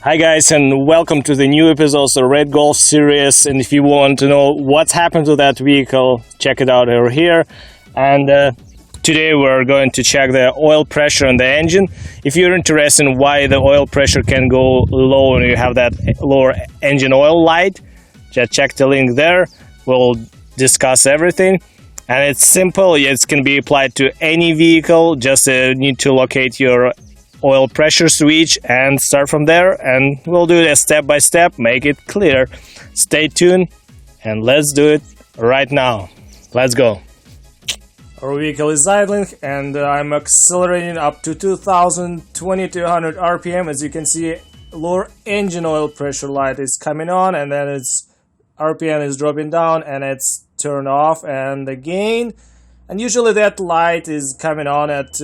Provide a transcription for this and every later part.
Hi guys, and welcome to the new episodes of Red Golf series. And if you want to know what's happened to that vehicle, check it out over here. And today we're going to check the oil pressure on the engine. If you're interested in why the oil pressure can go low when you have that lower engine oil light, just check the link there. We'll discuss everything. And it's simple. It can be applied to any vehicle. Just need to locate your oil pressure switch and start from there, and we'll do it step by step, make it clear. Stay tuned and let's do it right now. Let's go. Our vehicle is idling and I'm accelerating up to 2200 RPM. As you can see, lower engine oil pressure light is coming on, and then its RPM is dropping down and it's turned off, and again, and usually that light is coming on at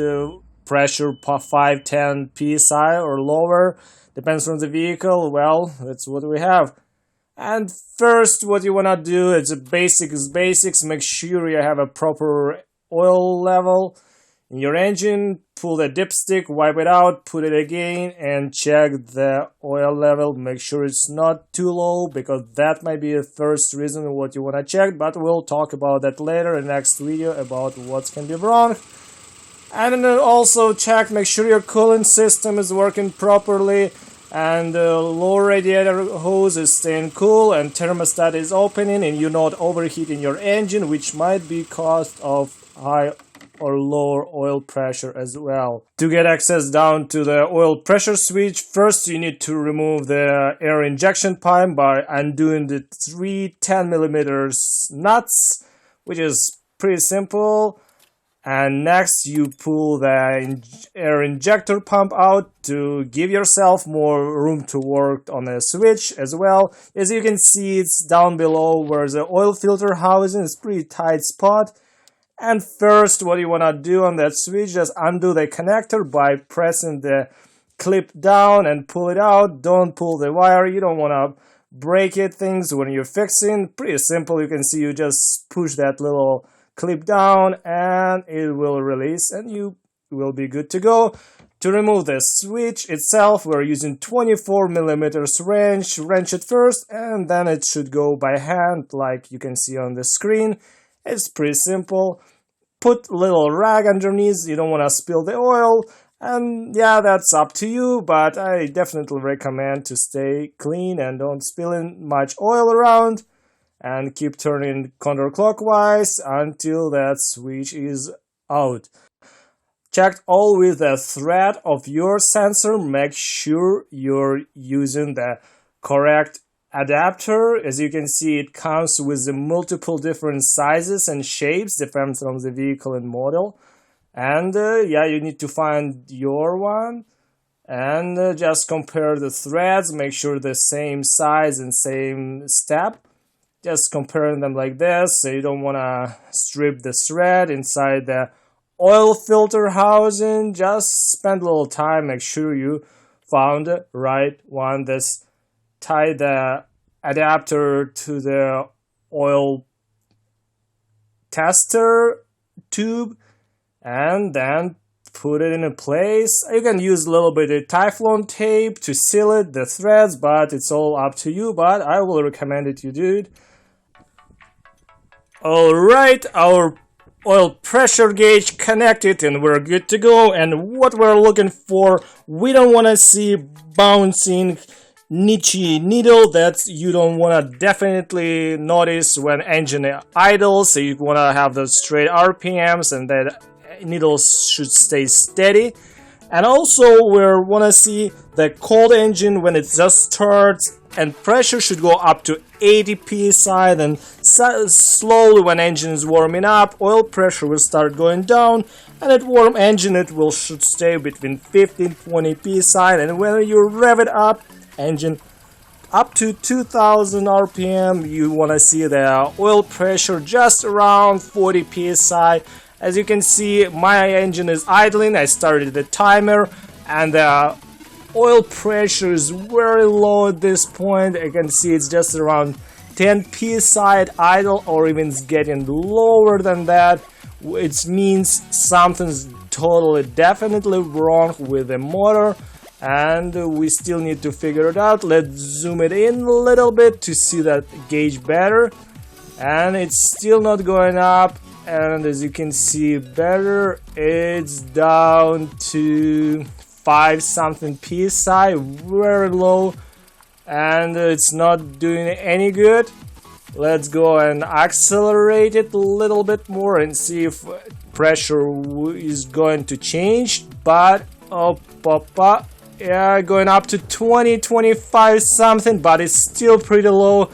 pressure 510 psi or lower, depends on the vehicle. Well, that's what we have. And first, what you want to do is basics. Make sure you have a proper oil level in your engine. Pull the dipstick, wipe it out, put it again, and check the oil level. Make sure it's not too low, because that might be the first reason what you want to check, but we'll talk about that later in the next video about what can be wrong. And then also check, make sure your cooling system is working properly, and the lower radiator hose is staying cool, and thermostat is opening, and you're not overheating your engine, which might be caused of high or lower oil pressure as well. To get access down to the oil pressure switch, first you need to remove the air injection pipe by undoing the 3 10mm nuts, which is pretty simple. And next you pull the air injector pump out to give yourself more room to work on the switch as well. As you can see, it's down below where the oil filter housing is, pretty tight spot. And first, what you want to do on that switch, just undo the connector by pressing the clip down and pull it out. Don't pull the wire, you don't want to break it things when you're fixing. Pretty simple. You can see you just push that little clip down and it will release and you will be good to go. To remove the switch itself, we're using 24mm wrench it first, and then it should go by hand like you can see on the screen. It's pretty simple. Put a little rag underneath, you don't want to spill the oil, and yeah, that's up to you, but I definitely recommend to stay clean and don't spill in much oil around. And keep turning counterclockwise until that switch is out. Check always the thread of your sensor. Make sure you're using the correct adapter. As you can see, it comes with the multiple different sizes and shapes, depends on the vehicle and model. And yeah, you need to find your one and just compare the threads. Make sure the same size and same step. Just comparing them like this, so you don't want to strip the thread inside the oil filter housing. Just spend a little time, make sure you found the right one. Just tie the adapter to the oil tester tube and then put it in place. You can use a little bit of Teflon tape to seal it, the threads, but it's all up to you, but I will recommend it you do it. Alright, our oil pressure gauge connected and we're good to go. And what we're looking for, we don't want to see bouncing niche needle. That you don't want to definitely notice when engine idles. So you want to have the straight RPMs and that needle should stay steady. And also we want to see the cold engine when it just starts, and pressure should go up to 80 psi. Then slowly when engine is warming up, oil pressure will start going down, and at warm engine it should stay between 15-20 psi. And when you rev it up, engine up to 2000 RPM, you want to see the oil pressure just around 40 psi. As you can see, my engine is idling. I started the timer and the oil pressure is very low at this point. I can see it's just around 10 psi at idle, or even it's getting lower than that. It means something's totally definitely wrong with the motor. and we still need to figure it out. Let's zoom it in a little bit to see that gauge better, and it's still not going up. And as you can see better, it's down to 5 something psi, very low, and it's not doing any good. Let's go and accelerate it a little bit more and see if pressure is going to change. But yeah, going up to 20, 25 something, but it's still pretty low.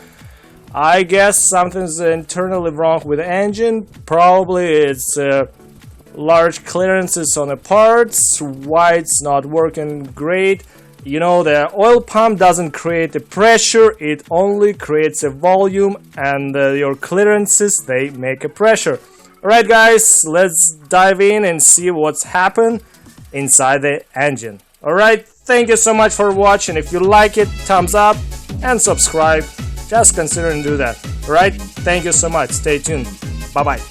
I guess something's internally wrong with the engine. Probably it's large clearances on the parts, why it's not working great. You know, the oil pump doesn't create the pressure, it only creates a volume, and your clearances, they make a pressure. Alright guys, let's dive in and see what's happened inside the engine. Alright, thank you so much for watching. If you like it, thumbs up and subscribe. Just consider and do that. Alright, thank you so much. Stay tuned. Bye bye.